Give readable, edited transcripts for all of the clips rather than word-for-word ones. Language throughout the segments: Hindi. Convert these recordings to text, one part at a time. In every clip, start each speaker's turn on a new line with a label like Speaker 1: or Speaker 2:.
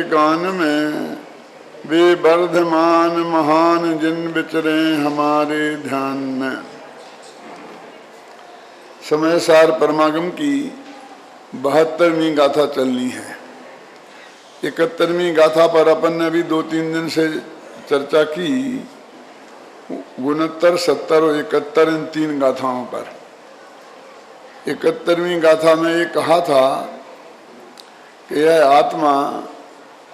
Speaker 1: गान में वे वर्धमान महान जिन विचरे हमारे ध्यान में। समय सार परमागम की 72वीं गाथा चलनी है। 71वीं गाथा पर अपन ने अभी 2-3 दिन से चर्चा की। 69, 70 और 71 इन 3 गाथाओं पर। 71वीं गाथा में ये कहा था कि यह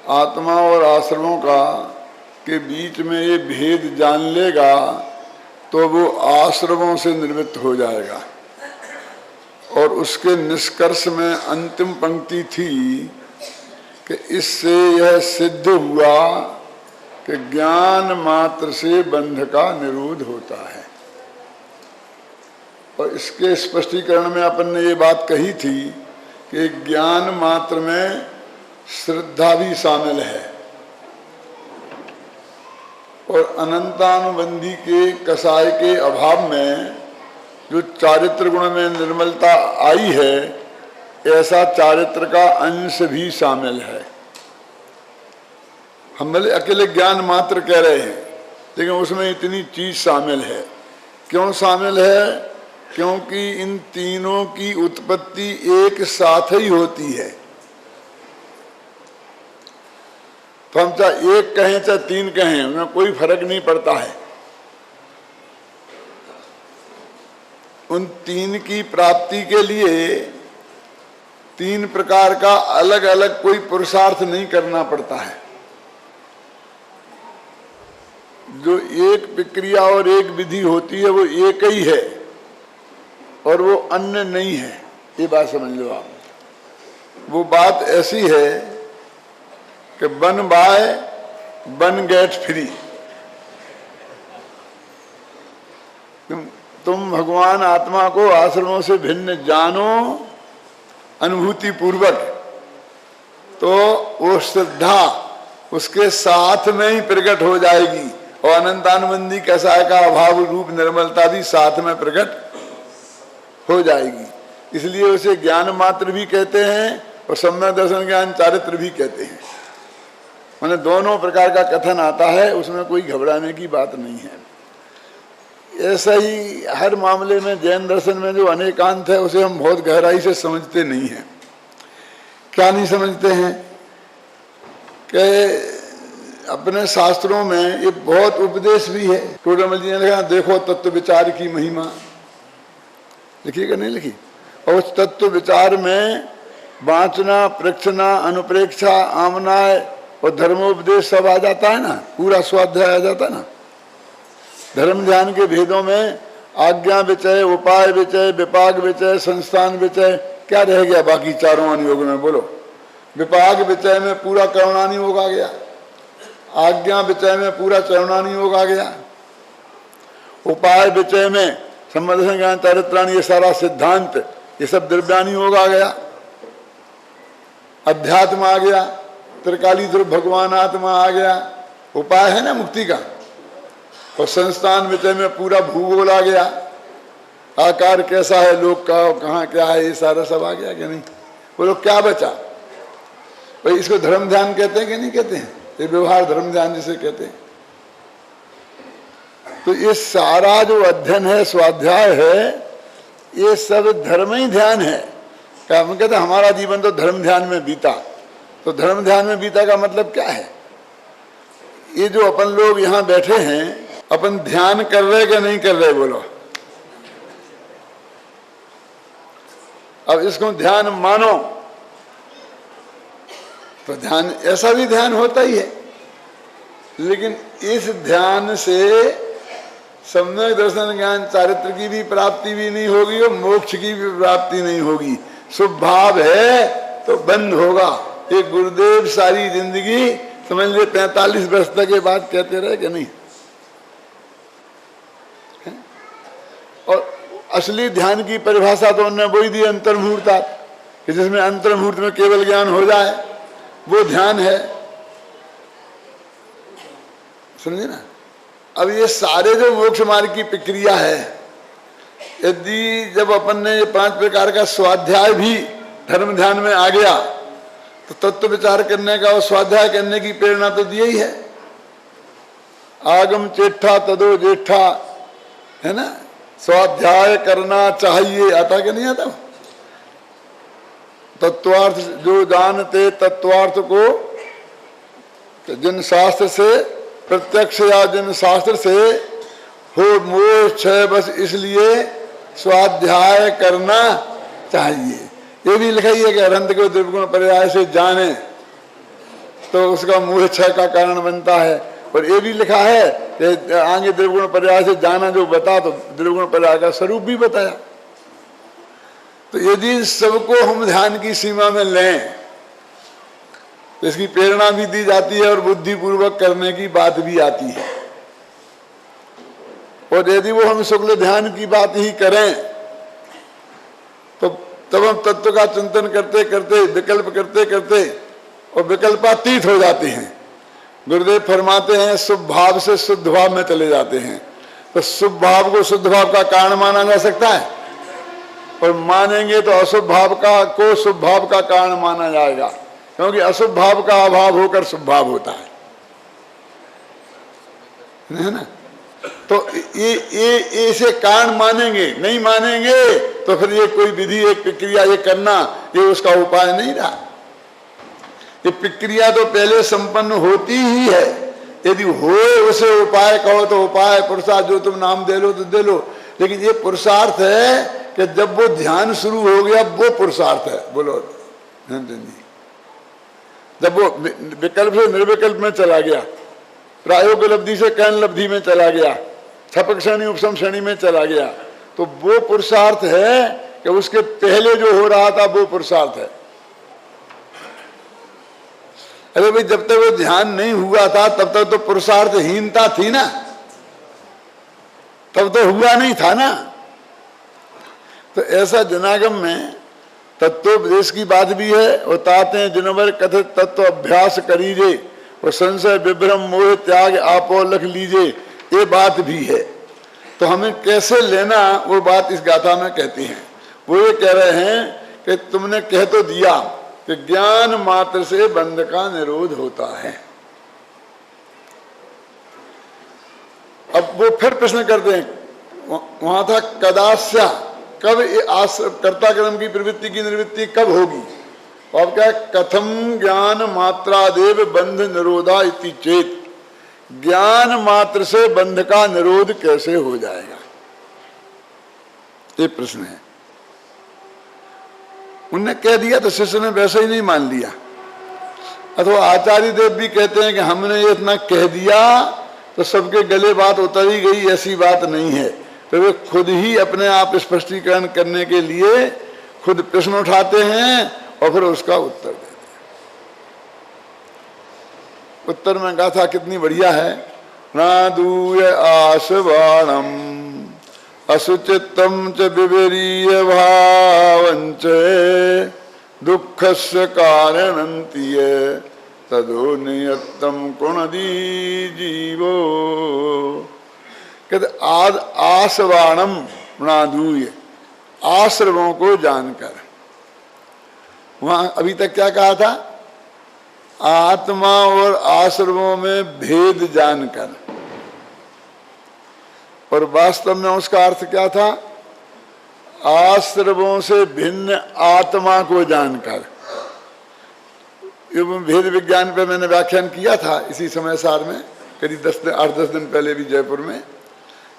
Speaker 1: आत्मा और आश्रमों का के बीच में ये भेद जान लेगा तो वो आश्रमों से निवृत्त हो जाएगा। और उसके निष्कर्ष में अंतिम पंक्ति थी कि इससे यह सिद्ध हुआ कि ज्ञान मात्र से बंध का निरोध होता है। और इसके स्पष्टीकरण में अपन ने ये बात कही थी कि ज्ञान मात्र में श्रद्धा भी शामिल है और अनंतानुबंधी के कसाय के अभाव में जो चारित्र गुण में निर्मलता आई है, ऐसा चारित्र का अंश भी शामिल है। हम भले अकेले ज्ञान मात्र कह रहे हैं, लेकिन उसमें इतनी चीज शामिल है। क्यों शामिल है? क्योंकि इन तीनों की उत्पत्ति एक साथ ही होती है। तो हम चाहे 1 कहें चाहे 3 कहें, उनमें कोई फर्क नहीं पड़ता है। उन 3 की प्राप्ति के लिए 3 प्रकार का अलग अलग कोई पुरुषार्थ नहीं करना पड़ता है। जो एक प्रक्रिया और एक विधि होती है वो एक ही है और वो अन्य नहीं है। ये बात समझ लो आप। वो बात ऐसी है कि one by one get free. तुम भगवान आत्मा को आश्रमों से भिन्न जानो अनुभूति पूर्वक, तो वो श्रद्धा उसके साथ में ही प्रकट हो जाएगी और अनंतानुबंधी कसाय का अभाव रूप निर्मलता भी साथ में प्रकट हो जाएगी। इसलिए उसे ज्ञान मात्र भी कहते हैं और सम्यक दर्शन ज्ञान चारित्र भी कहते हैं। मैंने दोनों प्रकार का कथन आता है, उसमें कोई घबराने की बात नहीं है। ऐसा ही हर मामले में जैन दर्शन में जो अनेकांत है उसे हम बहुत गहराई से समझते नहीं हैं। क्या नहीं समझते हैं कि अपने शास्त्रों में ये बहुत उपदेश भी है। टोडरमल जी ने लिखा देखो तत्व विचार की महिमा, लिखी कि नहीं लिखी? और उस तत्व विचार में वाचना, प्रेक्षणा, अनुप्रेक्षा, आमनाय और धर्मोपदेश सब आ जाता है ना, पूरा स्वाध्याय आ जाता है ना। धर्म ध्यान के भेदों में आज्ञा विचय, उपाय विचय, विपाक विचय, संस्थान विचय, क्या रह गया बाकी चारों अनुयोग में? बोलो। विपाक विचय में पूरा करुणानुयोग आ गया, आज्ञा विचय में पूरा चरणानुयोग आ गया, उपाय विचय में संबंध ज्ञान चारित्राणी ये सारा सिद्धांत, ये सब द्रव्यानुयोग आ गया, अध्यात्म आ गया, त्रिकाली ध्रुव भगवान आत्मा आ गया, उपाय है ना मुक्ति का। और संस्थान विषय में पूरा भूगोल आ गया, आकार कैसा है लोक का, कहाँ क्या है, ये सारा सब आ गया कि नहीं? बोलो क्या बचा? भाई इसको धर्म ध्यान कहते हैं कि नहीं कहते हैं? ये व्यवहार धर्म ध्यान जिसे कहते हैं। तो ये सारा जो अध्ययन है, स्वाध्याय है, ये सब धर्म ही ध्यान है। क्या हम कहते हैं हमारा जीवन तो धर्म ध्यान में बीता। तो धर्म ध्यान में बीता का मतलब क्या है? ये जो अपन लोग यहाँ बैठे हैं, अपन ध्यान कर रहे कि नहीं कर रहे? बोलो। अब इसको ध्यान मानो तो ध्यान ऐसा भी ध्यान होता ही है, लेकिन इस ध्यान से सम्यक दर्शन ज्ञान चारित्र की भी प्राप्ति भी नहीं होगी और मोक्ष की भी प्राप्ति नहीं होगी। शुभ भाव है तो बंद होगा। ये गुरुदेव सारी जिंदगी समझ लिए 45 वर्ष तक ये बात कहते रहे कि नहीं? और असली ध्यान की परिभाषा तो उन्होंने वही दी, अंतर्मुहूर्तात्, कि जिसमें अंतर्मुहूर्त में केवल ज्ञान हो जाए वो ध्यान है। समझे ना? अब ये सारे जो मोक्ष मार्ग की प्रक्रिया है, यदि जब अपन ने ये 5 प्रकार का स्वाध्याय भी धर्म ध्यान में आ गया तो तत्व विचार करने का और स्वाध्याय करने की प्रेरणा तो दी ही है। आगम चेठा तदो जेठा, है ना, स्वाध्याय करना चाहिए, आता कि नहीं आता? तत्वार्थ जो जानते तत्वार्थ को, जिन शास्त्र से प्रत्यक्ष या जिन शास्त्र से हो मोह क्षय, बस इसलिए स्वाध्याय करना चाहिए। ये भी लिखा ही है कि अरंत को द्रव्यगुण पर्याय से जाने तो उसका मोह क्षय का कारण बनता है। और ये भी लिखा है कि आगे द्रव्यगुण पर्याय से जाना जो बता, तो द्रव्यगुण पर्याय का स्वरूप भी बताया। तो यदि सबको हम ध्यान की सीमा में लें तो इसकी प्रेरणा भी दी जाती है और बुद्धिपूर्वक करने की बात भी आती है। और यदि वो हम शुक्ल ध्यान की बात ही करें तो तब हम तत्व का चिंतन करते करते, विकल्प करते करते और विकल्पातीत हो जाते हैं। गुरुदेव फरमाते हैं शुभ भाव से शुद्ध भाव में चले जाते हैं। तो शुभ भाव को शुद्ध भाव का कारण माना जा सकता है, और मानेंगे तो अशुभ भाव का को शुभ भाव का कारण माना जाएगा, क्योंकि अशुभ भाव का अभाव होकर शुभ भाव होता है ना। तो ये इसे कारण मानेंगे, नहीं मानेंगे तो फिर ये कोई विधि, एक प्रक्रिया ये करना, ये उसका उपाय नहीं रहा। ये प्रक्रिया तो पहले संपन्न होती ही है। यदि हो उसे उपाय कहो तो उपाय, पुरुषार्थ जो तुम नाम दे लो तो दे लो, लेकिन ये पुरुषार्थ है कि जब वो ध्यान शुरू हो गया वो पुरुषार्थ है। बोलो जब वो विकल्प से निर्विकल्प में चला गया, प्रायोग लब्धि से कैन लब्धि में चला गया, छपक श्रेणी उपसम श्रेणी में चला गया, तो वो पुरुषार्थ है कि उसके पहले जो हो रहा था वो पुरुषार्थ है। अरे भाई जब तक वो ध्यान नहीं हुआ था तब तक तो पुरुषार्थहीनता थी ना, तब तो हुआ नहीं था ना। तो ऐसा जनागम में तत्वोपदेश की बात भी है। और ताते हैं जिनवर कथित तत्व अभ्यास करीजे और संशय विभ्रम मोह त्याग आपो लख लीजे, ये बात भी है। तो हमें कैसे लेना वो बात इस गाथा में कहती हैं। वो ये कह रहे हैं कि तुमने कह तो दिया कि ज्ञान मात्र से बंध का निरोध होता है। अब वो फिर प्रश्न करते हैं, वहां था कदास्या, कब कर्ता कर्म की प्रवृत्ति की निवृत्ति कब होगी? अब क्या, कथम ज्ञान मात्रादेव बंध निरोधा इति चेत, ज्ञान मात्र से बंध का निरोध कैसे हो जाएगा, ये प्रश्न है। उनने कह दिया तो शिष्य ने वैसे ही नहीं मान लिया। अथवा आचार्य देव भी कहते हैं कि हमने ये इतना कह दिया तो सबके गले बात उतर ही गई, ऐसी बात नहीं है। तो वे खुद ही अपने आप स्पष्टीकरण करने के लिए खुद प्रश्न उठाते हैं और फिर उसका उत्तर देते हैं। उत्तर में गाथा कितनी बढ़िया है। नादूय आशवाणम असुचित्तम च विवरीय भावंच दुःखस्य कारणन्तीय तदो नियत्तम कुणदी जीवो। कहते आद आसवाणम नादूय, आश्रमों को जानकर। वहां अभी तक क्या कहा था? आत्मा और आश्रमों में भेद जानकर। और वास्तव में उसका अर्थ क्या था? आश्रमों से भिन्न आत्मा को जानकर। भेद विज्ञान पे मैंने व्याख्यान किया था इसी समय सार में, करीब 8-10 दिन पहले भी जयपुर में।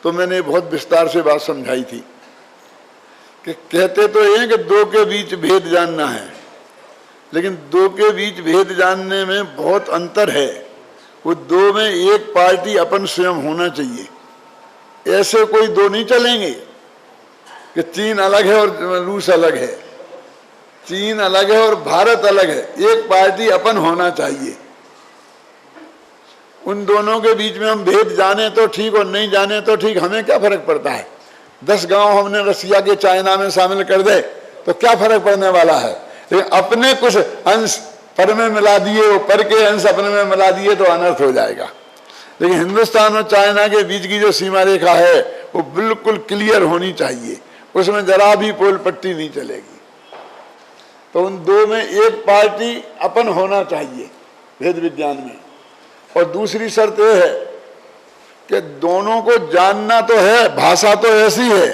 Speaker 1: तो मैंने बहुत विस्तार से बात समझाई थी कि कहते तो ये कि दो के बीच भेद जानना है, लेकिन दो के बीच भेद जानने में बहुत अंतर है। वो दो में एक पार्टी अपन स्वयं होना चाहिए। ऐसे कोई दो नहीं चलेंगे कि चीन अलग है और रूस अलग है, चीन अलग है और भारत अलग है। एक पार्टी अपन होना चाहिए। उन दोनों के बीच में हम भेद जाने तो ठीक और नहीं जाने तो ठीक, हमें क्या फर्क पड़ता है? 10 गांव हमने रसिया के चाइना में शामिल कर दे तो क्या फर्क पड़ने वाला है? लेकिन अपने कुछ अंश पर में मिला दिए, वो पर के अंश अपने में मिला दिए तो अनर्थ हो जाएगा। लेकिन हिंदुस्तान और चाइना के बीच की जो सीमा रेखा है वो बिल्कुल क्लियर होनी चाहिए, उसमें जरा भी पोल पट्टी नहीं चलेगी। तो उन दो में एक पार्टी अपन होना चाहिए भेद विज्ञान में, और दूसरी शर्त यह है कि दोनों को जानना तो है, भाषा तो ऐसी है,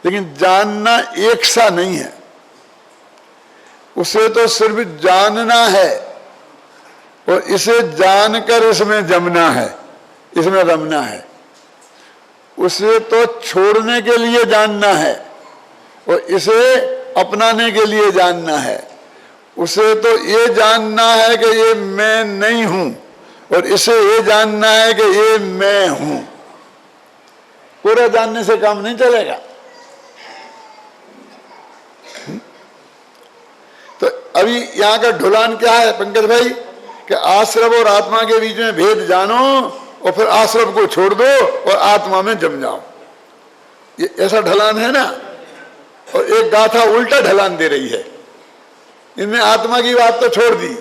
Speaker 1: लेकिन जानना एक सा नहीं है। उसे तो सिर्फ जानना है और इसे जानकर इसमें जमना है, इसमें रमना है। उसे तो छोड़ने के लिए जानना है और इसे अपनाने के लिए जानना है। उसे तो ये जानना है कि ये मैं नहीं हूं, और इसे ये जानना है कि ये मैं हूं। पूरा जानने से काम नहीं चलेगा। तो अभी यहां का ढुलान क्या है पंकज भाई, कि आश्रव और आत्मा के बीच में भेद जानो और फिर आश्रव को छोड़ दो और आत्मा में जम जाओ। ये ऐसा ढलान है ना। और एक गाथा उल्टा ढलान दे रही है। इनमें आत्मा की बात तो छोड़ दी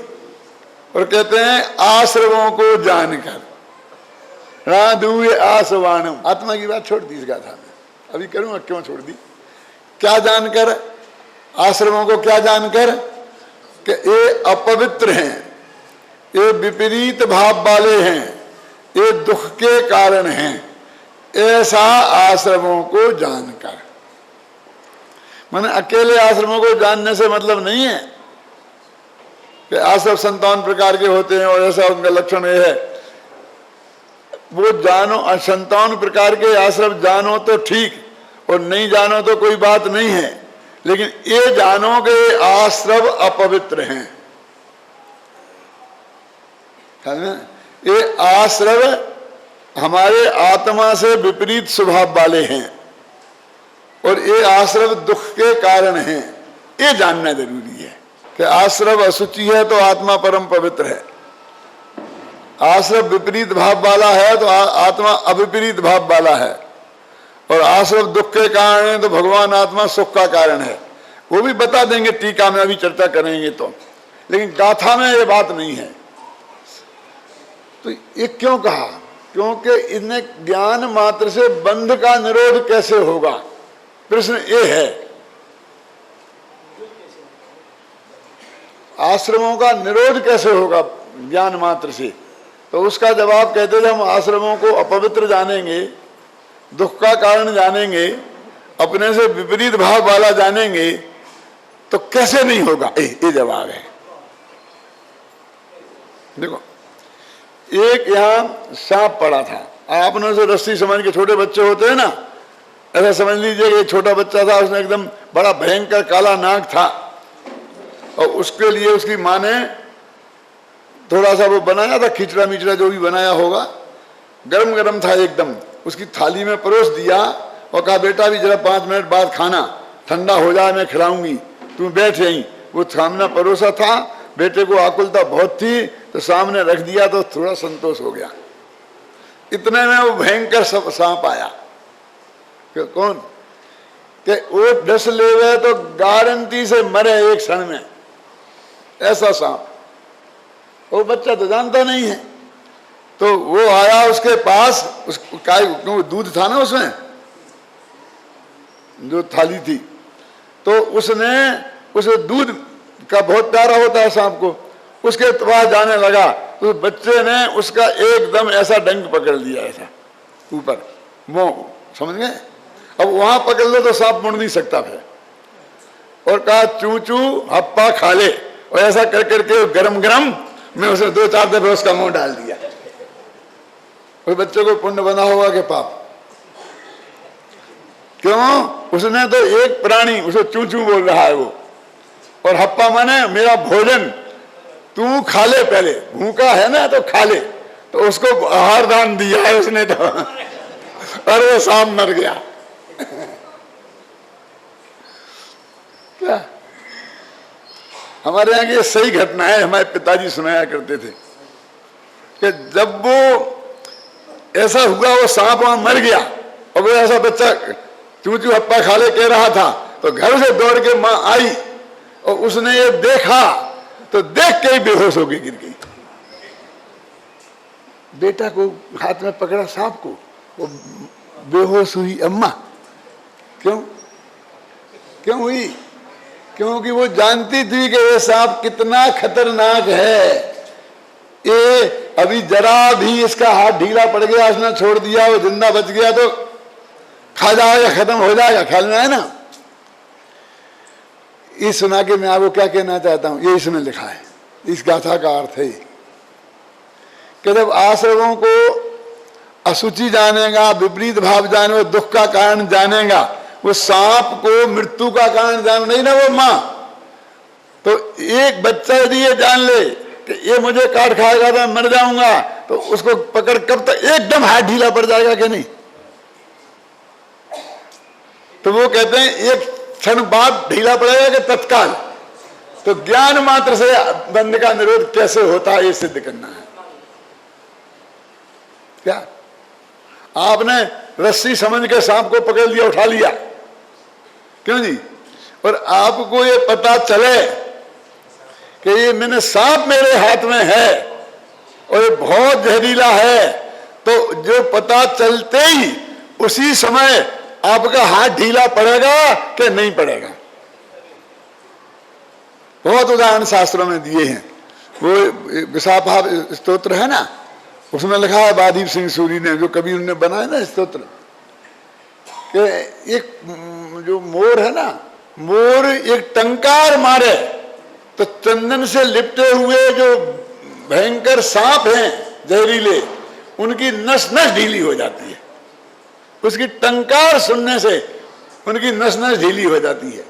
Speaker 1: और कहते हैं आश्रवों को जानकर राधुए आसवाणम, आत्मा की बात छोड़ दी इस गाथा में। अभी करूंगा क्यों छोड़ दी। क्या जानकर, आश्रमों को क्या जानकर कि ये अपवित्र हैं, ये विपरीत भाव वाले हैं, ये दुख के कारण हैं, ऐसा आश्रमों को जानकर। माने अकेले आश्रमों को जानने से मतलब नहीं है कि आश्रम 57 प्रकार के होते हैं और ऐसा उनका लक्षण ये है। वो जानो, 57 प्रकार के आश्रम जानो तो ठीक, और नहीं जानो तो कोई बात नहीं है, लेकिन ये जानो कि आश्रम अपवित्र हैं। ये आश्रम हमारे आत्मा से विपरीत स्वभाव वाले हैं और ये आश्रम दुख के कारण हैं। ये जानना जरूरी है कि आश्रम अशुचि है तो आत्मा परम पवित्र है, आश्रम विपरीत भाव वाला है तो आत्मा अविपरीत भाव वाला है, और आश्रम दुख के कारण है तो भगवान आत्मा सुख का कारण है। वो भी बता देंगे टीका में, अभी चर्चा करेंगे तो, लेकिन गाथा में ये बात नहीं है। तो ये क्यों कहा? क्योंकि इन्हें ज्ञान मात्र से बंध का निरोध कैसे होगा, प्रश्न ये है। आश्रमों का निरोध कैसे होगा ज्ञान मात्र से? तो उसका जवाब कहते थे, हम आश्रमों को अपवित्र जानेंगे, दुख का कारण जानेंगे, अपने से विपरीत भाव वाला जानेंगे, तो कैसे नहीं होगा? ये जवाब है। देखो, एक यहां सांप पड़ा था, आपने उसे रस्सी समझ के, छोटे बच्चे होते हैं ना, ऐसा समझ लीजिए कि छोटा बच्चा था, उसने एकदम बड़ा भयंकर काला नाग था, और उसके लिए उसकी माँ ने थोड़ा सा वो बनाया था, खिचड़ा मिचड़ा जो भी बनाया होगा, गरम गरम था एकदम, उसकी थाली में परोस दिया और कहा बेटा भी जरा 5 मिनट बाद खाना, ठंडा हो जाए मैं खिलाऊंगी, तुम बैठ यहीं। वो सामने परोसा था, बेटे को आकुलता बहुत थी तो सामने रख दिया तो थोड़ा संतोष हो गया। इतने में वो भयंकर सांप आया। कौन कि वो डस ले तो गारंटी से मरे एक क्षण में, ऐसा सांप। वो बच्चा तो जानता नहीं है, तो वो आया उसके पास, क्यों दूध था ना उसमें, जो थाली थी, तो उसने उस दूध का बहुत प्यारा होता है सांप को, उसके पास जाने लगा तो बच्चे ने उसका एकदम ऐसा डंक पकड़ लिया, ऐसा ऊपर मुंह, समझ गए? अब वहां पकड़ लो तो सांप मुड़ नहीं सकता फिर, और कहा चू चू हप्पा खा ले, और ऐसा कर करके गरम गरम में उसे 2-4 दफे उसका मुंह डाल दिया। उस बच्चे को पुण्य बना होगा कि पाप? क्यों? उसने तो एक प्राणी, उसे चू चू बोल रहा है वो, और हप्पा माने मेरा भोजन तू खा ले, पहले भूखा है ना तो खा ले, तो उसको आहार दान दिया है उसने तो, और वो सांप मर गया। क्या हमारे यहाँ की सही घटना है, हमारे पिताजी सुनाया करते थे कि जब वो ऐसा हुआ, वो सांप वहां मर गया, और वो ऐसा बच्चा चू चू हप्पा खा ले कह रहा था, तो घर से दौड़ के माँ आई और उसने ये देखा तो देख के ही बेहोश होके गिर गई। बेटा को हाथ में पकड़ा सांप को, वो बेहोश हुई अम्मा। क्यों? क्यों हुई? क्योंकि वो जानती थी कि ये सांप कितना खतरनाक है। ये अभी जरा भी इसका हाथ ढीला पड़ गया, उसने छोड़ दिया, वो जिंदा बच गया तो खा जाएगा, खत्म हो जाएगा, ख्याल में है ना। ये सुना के मैं आपको क्या कहना चाहता हूं, ये इसमें लिखा है, इस गाथा का अर्थ है कि जब आश्रमों को अशुचि जानेगा, विपरीत भाव जानेगा, दुख का कारण जानेगा, वो सांप को मृत्यु का कारण जान नहीं ना वो मां, तो एक बच्चा यदि ये जान ले कि ये मुझे काट खाएगा तो मैं मर जाऊंगा, तो उसको पकड़ कब तक एकदम हाथ ढीला पड़ जाएगा कि नहीं। तो वो कहते हैं एक क्षण बाद ढीला पड़ेगा कि तत्काल। तो ज्ञान मात्र से बंध का निरोध कैसे होता है ये सिद्ध करना है। क्या आपने रस्सी समझ के सांप को पकड़ लिया, उठा लिया, क्यों जी, और आपको ये पता चले कि ये मैंने सांप मेरे हाथ में है और ये बहुत जहरीला है, तो जो पता चलते ही उसी समय आपका हाथ ढीला पड़ेगा कि नहीं पड़ेगा। बहुत उदाहरण शास्त्रों में दिए हैं। वो विशाखा स्तोत्र है ना, उसमें लिखा है बादीप सिंह सूरी ने, जो कबीर ने बनाया ना स्तोत्र, कि एक जो मोर है ना, मोर एक टंकार मारे तो चंदन से लिपटे हुए जो भयंकर सांप हैं जहरीले, उनकी नस नस ढीली हो जाती है। उसकी टंकार सुनने से उनकी नस नस ढीली हो जाती है।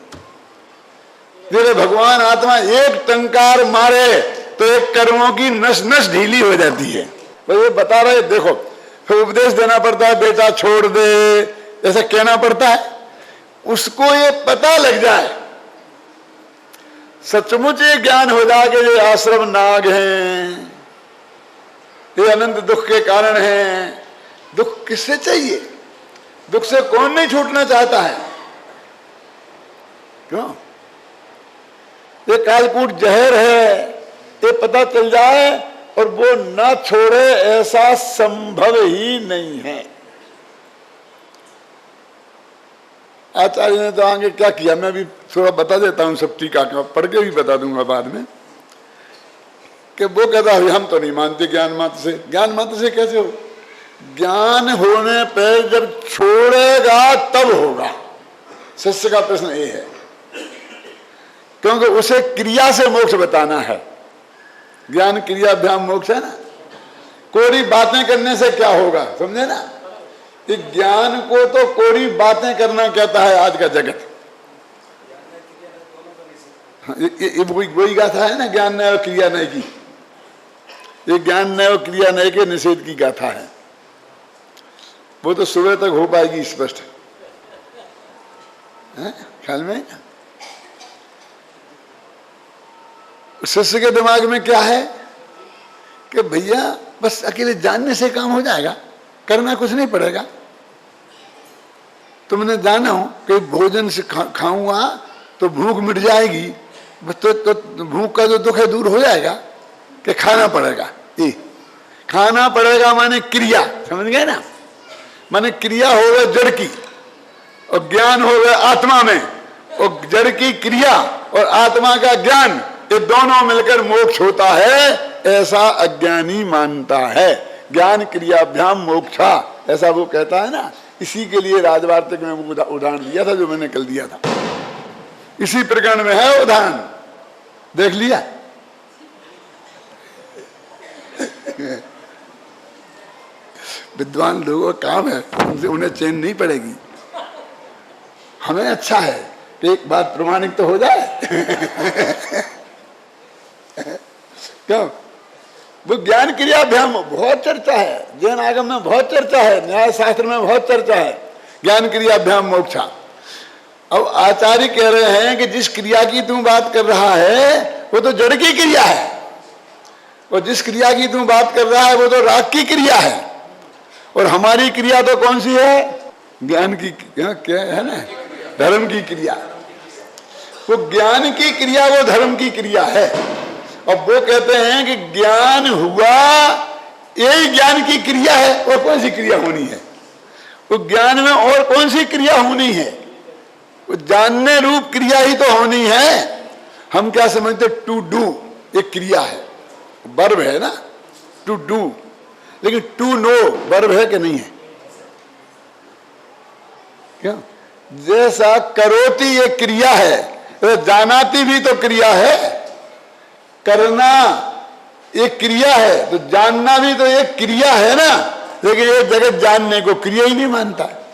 Speaker 1: जैसे भगवान आत्मा एक टंकार मारे तो एक कर्मों की नस नस ढीली हो जाती है। तो ये बता रहे, देखो फिर उपदेश देना पड़ता है, बेटा छोड़ दे, ऐसा कहना पड़ता है, उसको ये पता लग जाए, सचमुच ये ज्ञान हो जाए कि ये आश्रम नाग हैं, ये अनंत दुख के कारण हैं। दुख किससे चाहिए? दुख से कौन नहीं छूटना चाहता है? क्यों? ये कालकूट जहर है, ये पता चल जाए और वो न छोड़े, ऐसा संभव ही नहीं है। आचार्य ने तो आगे क्या किया, मैं भी थोड़ा बता देता हूं, सब टीका पढ़ के भी बता दूंगा बाद में, कि वो कहता है हम तो नहीं मानते ज्ञान मात्र से। ज्ञान मात्र से कैसे हो? ज्ञान होने पर जब छोड़ेगा तब होगा। शिष्य का प्रश्न ये है, क्योंकि उसे क्रिया से मोक्ष बताना है। ज्ञान क्रियाभ्याम मोक्ष है ना। कोरी बातें करने से क्या होगा, समझे ना। कि ज्ञान को तो कोरी बातें करना कहता है आज का जगत। ये वही गाथा है ना, ज्ञान नय और क्रिया नय की। ये ज्ञान नय और क्रिया नय के निषेध की गाथा है। वो तो सुबह तक हो पाएगी स्पष्ट, ख्याल में। शिष्य के दिमाग में क्या है कि भैया बस अकेले जानने से काम हो जाएगा, करना कुछ नहीं पड़ेगा। तुमने जाना हो कि भोजन से खाऊंगा तो भूख मिट जाएगी, तो भूख का जो दुख है दूर हो जाएगा, कि खाना पड़ेगा। ये खाना पड़ेगा माने क्रिया, समझ गए ना। माने क्रिया हो गए जड़ की और ज्ञान हो गए आत्मा में, और जड़ की क्रिया और आत्मा का ज्ञान, ये दोनों मिलकर मोक्ष होता है, ऐसा अज्ञानी मानता है। ज्ञान क्रियाभ्याम मोक्षा, ऐसा वो कहता है ना। इसी के लिए राजवार्तिक में वो उदाहरण दिया था जो मैंने कल दिया था। इसी प्रकरण में है उदाहरण, देख लिया। विद्वान लोगों का काम है, उन्हें चैन नहीं पड़ेगी। हमें अच्छा है कि एक बात प्रमाणिक तो हो जाए। क्यों? वो ज्ञान क्रियाभ्याम बहुत चर्चा है, जैन आगम में बहुत चर्चा है, न्याय शास्त्र में बहुत चर्चा है, ज्ञान क्रियाभ्याम मोक्षा। अब आचार्य कह रहे हैं कि जिस क्रिया की तू बात कर रहा है वो तो जड़ की क्रिया है, और जिस क्रिया की तू बात कर रहा है वो तो राग की क्रिया है, और हमारी क्रिया तो कौन सी है? ज्ञान की, क्या है ना, धर्म की क्रिया। वो ज्ञान की क्रिया, वो धर्म की क्रिया है। अब वो कहते हैं कि ज्ञान हुआ, यही ज्ञान की क्रिया है, और कौन सी क्रिया होनी है? वो ज्ञान में और कौन सी क्रिया होनी है? वो जानने रूप क्रिया ही तो होनी है। हम क्या समझते, टू डू एक क्रिया है, वर्ब है ना, टू डू, लेकिन टू नो वर्ब है कि नहीं है? क्या? जैसा करोति एक क्रिया है, तो जानाति भी तो क्रिया है। करना एक क्रिया है, तो जानना भी तो एक क्रिया है ना। लेकिन ये जगत जानने को क्रिया ही नहीं मानता है?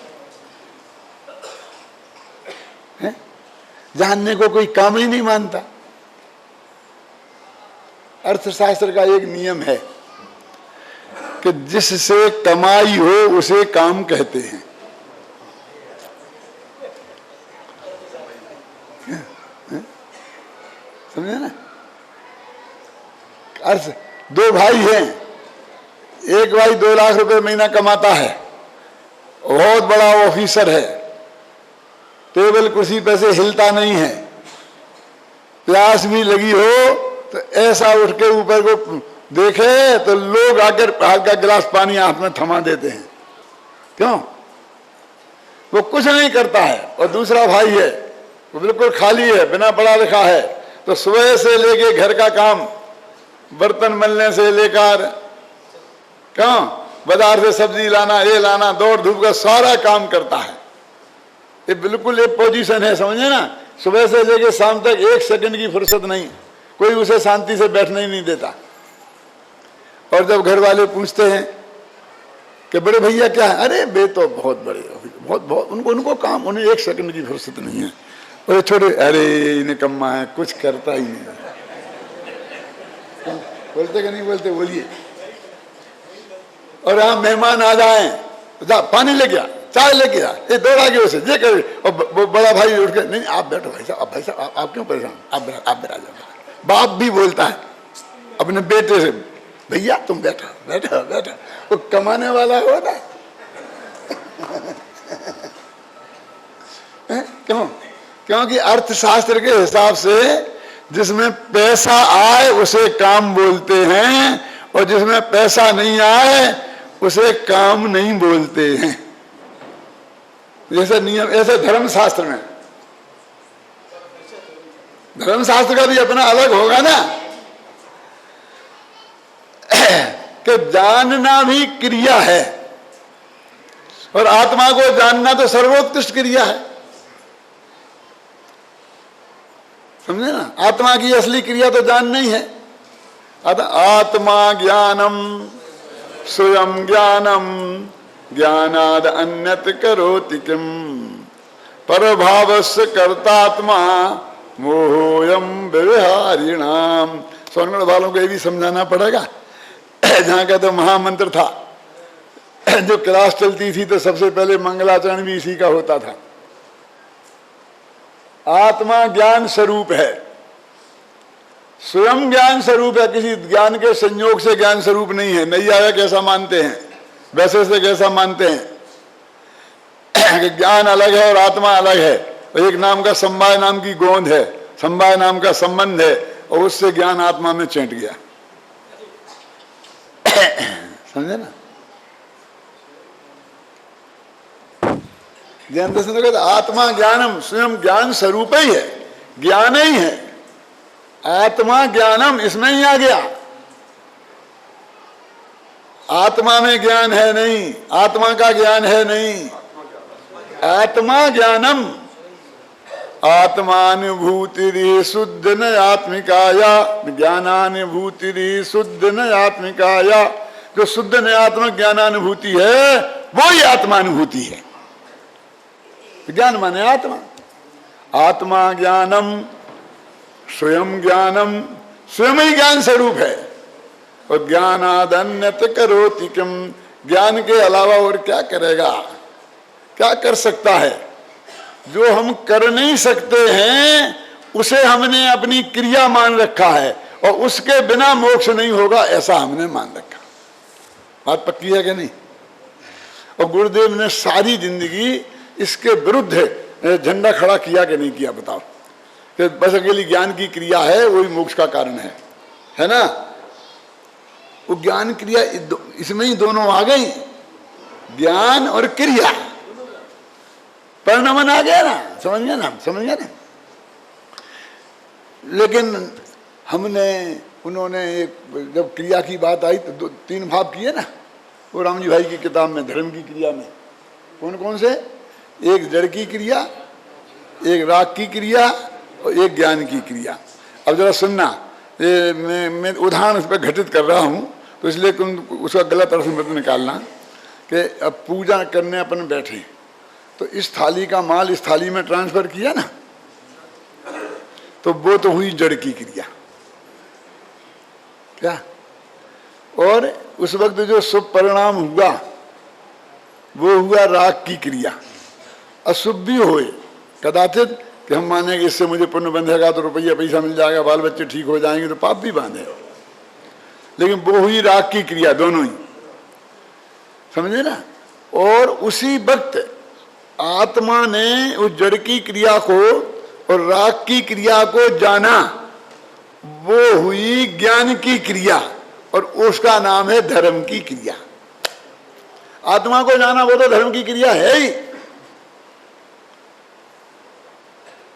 Speaker 1: जानने को कोई काम ही नहीं मानता। अर्थशास्त्र का एक नियम है कि जिससे कमाई हो उसे काम कहते हैं। समझे ना? अर्थ, दो भाई हैं, एक भाई 2 लाख रुपए महीना कमाता है, बहुत बड़ा ऑफिसर है, टेबल कुर्सी पे से हिलता नहीं है, प्यास भी लगी हो तो ऐसा उठ के ऊपर को देखे तो लोग आकर हल्का गिलास पानी हाथ में थमा देते हैं। क्यों? वो कुछ नहीं करता है। और दूसरा भाई है, वो बिल्कुल खाली है, बिना पढ़ा लिखा है, तो सुबह से लेके घर का काम, बर्तन मलने से लेकर क्यों बाजार से सब्जी लाना, ये लाना, दौड़ धूप का सारा काम करता है। ये बिल्कुल एक पोजीशन है, समझे ना? सुबह से लेके शाम तक 1 सेकंड की फुर्सत नहीं, कोई उसे शांति से बैठने ही नहीं देता। और जब घर वाले पूछते हैं कि बड़े भैया क्या है, अरे बे तो बहुत बड़े, बहुत बहुत उनको काम, उन्हें 1 सेकंड की फुर्सत नहीं है। और छोटे, अरे निकम्मा है, कुछ करता ही नहीं। बोलते कि नहीं बोलते? बोलिए। और यहाँ मेहमान आ जाए, जा पानी लेके आ, चाय लेके आ, ये दौड़ा के उसे ये करे। और बड़ा भाई उठ के, नहीं आप बैठो भाई साहब, भाई साहब आप क्यों परेशान, आप बैठा जाओ। बाप भी बोलता है अपने बेटे से, भैया तुम बैठो बैठो बैठो। वो कमाने वाला होता है। क्यों? क्योंकि अर्थशास्त्र के हिसाब से जिसमें पैसा आए उसे काम बोलते हैं, और जिसमें पैसा नहीं आए उसे काम नहीं बोलते हैं। जैसे नियम, ऐसे धर्मशास्त्र में, धर्मशास्त्र का भी अपना अलग होगा ना, कि जानना भी क्रिया है, और आत्मा को जानना तो सर्वोत्कृष्ट क्रिया है। समझे ना? आत्मा की असली क्रिया तो जानना ही है। आत्मा ज्ञानम स्वयं ज्ञानम ज्ञानाद अन्यत करोति किम परभावस्य कर्तात्मा मोहोयम व्यवहारिणाम। सोनगढ़ वालों को ये भी समझाना पड़ेगा। जहाँ का तो महामंत्र था, जो क्लास चलती थी तो सबसे पहले मंगलाचरण भी इसी का होता था। आत्मा ज्ञान स्वरूप है, स्वयं ज्ञान स्वरूप है, किसी ज्ञान के संयोग से ज्ञान स्वरूप नहीं है। नैयायिक कैसा मानते हैं, वैसे से कैसा मानते हैं कि ज्ञान अलग है और आत्मा अलग है। एक नाम का समवाय नाम की गोंद है, समवाय नाम का संबंध है, और उससे ज्ञान आत्मा में चैंट गया। समझे ना? ज्ञान दर्शन कहते आत्मा ज्ञानम, स्वयं ज्ञान स्वरूप ही है, ज्ञान ही है। आत्मा ज्ञानम इसमें ही आ गया। आत्मा में ज्ञान है नहीं, आत्मा का ज्ञान है नहीं। आत्मा ज्ञानम आत्मानुभूति शुद्ध न आत्मिकाया ज्ञानानुभूति शुद्ध न आत्मिकाया। जो शुद्ध न आत्मक ज्ञानानुभूति है वो ही आत्मानुभूति है। ज्ञान माने आत्मा। आत्मा ज्ञानम स्वयं ज्ञानम, स्वयं ही ज्ञान स्वरूप है। और ज्ञानादन्यत करोति किम, ज्ञान के अलावा और क्या करेगा, क्या कर सकता है? जो हम कर नहीं सकते हैं उसे हमने अपनी क्रिया मान रखा है, और उसके बिना मोक्ष नहीं होगा ऐसा हमने मान रखा। बात पक्की है कि नहीं? और गुरुदेव ने सारी जिंदगी इसके विरुद्ध झंडा खड़ा किया कि नहीं किया? बताओ। कि बस अकेली ज्ञान की क्रिया है वही मोक्ष का कारण है ना? वो ज्ञान क्रिया इसमें ही दोनों आ गई, ज्ञान और क्रिया। परिणमन आ गया ना, समझ गया ना, समझ गया ना। लेकिन उन्होंने एक जब क्रिया की बात आई तो 3 भाव किए ना वो राम जी भाई की किताब में, धर्म की क्रिया में। कौन कौन से? एक जड़ की क्रिया, एक राग की क्रिया और एक ज्ञान की क्रिया। अब जरा सुनना, ये मैं उदाहरण उस पर घटित कर रहा हूँ, तो इसलिए तुम उसका गलत अर्थ मत निकालना कि अब पूजा करने अपन बैठे तो इस थाली का माल इस थाली में ट्रांसफर किया ना, तो वो तो हुई जड़ की क्रिया क्या। और उस वक्त जो शुभ परिणाम हुआ वो हुआ राग की क्रिया। अशुभ भी होए कदाचित कि हम माने कि इससे मुझे पुण्य बंधेगा तो रुपया पैसा मिल जाएगा, बाल बच्चे ठीक हो जाएंगे, तो पाप भी बांधे, लेकिन वो हुई राग की क्रिया, दोनों ही, समझे ना। और उसी वक्त आत्मा ने उस जड़ की क्रिया को और राग की क्रिया को जाना, वो हुई ज्ञान की क्रिया, और उसका नाम है धर्म की क्रिया। आत्मा को जाना वो तो धर्म की क्रिया है ही।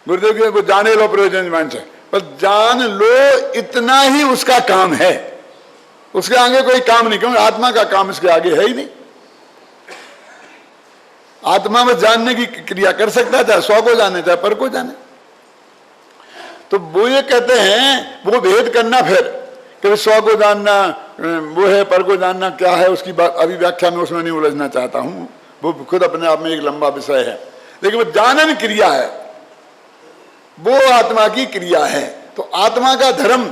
Speaker 1: गुरुदेव की को जाने लो प्रयोजन मान से, पर जान लो इतना ही उसका काम है, उसके आगे कोई काम नहीं, क्योंकि आत्मा का काम इसके आगे है ही नहीं। आत्मा में जानने की क्रिया कर सकता है, चाहे 100 को जाने चाहे पर को जाने। तो वो ये कहते हैं वो भेद करना फिर कि 100 को जानना वो है, पर को जानना क्या है, उसकी बात अभी व्याख्या में उसमें नहीं उलझना चाहता हूं, वो खुद अपने आप में एक लंबा विषय है। लेकिन वो जानन क्रिया है, वो आत्मा की क्रिया है। तो आत्मा का धर्म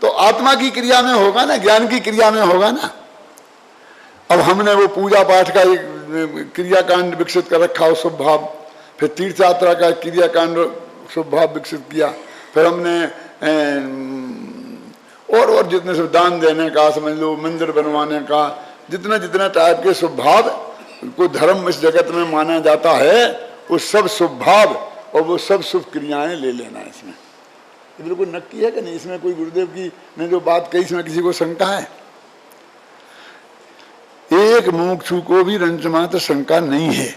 Speaker 1: तो आत्मा की क्रिया में होगा ना, ज्ञान की क्रिया में होगा ना। अब हमने वो पूजा पाठ का एक क्रियाकांड विकसित कर रखा हो, शुभ भाव, फिर तीर्थ यात्रा का क्रियाकांड शुभ भाव विकसित किया, फिर हमने और जितने सब दान देने का, समझ लो मंदिर बनवाने का, जितना जितना टाइप के शुभ भाव को धर्म इस जगत में माना जाता है, वो सब शुभ भाव और वो सब शुभ क्रियाएं ले लेना। इसमें बिल्कुल नक्की है कि नहीं? इसमें कोई गुरुदेव की ने जो बात कही इसमें किसी को शंका है? एक मुमुक्षु को भी रंच मात्र शंका नहीं है।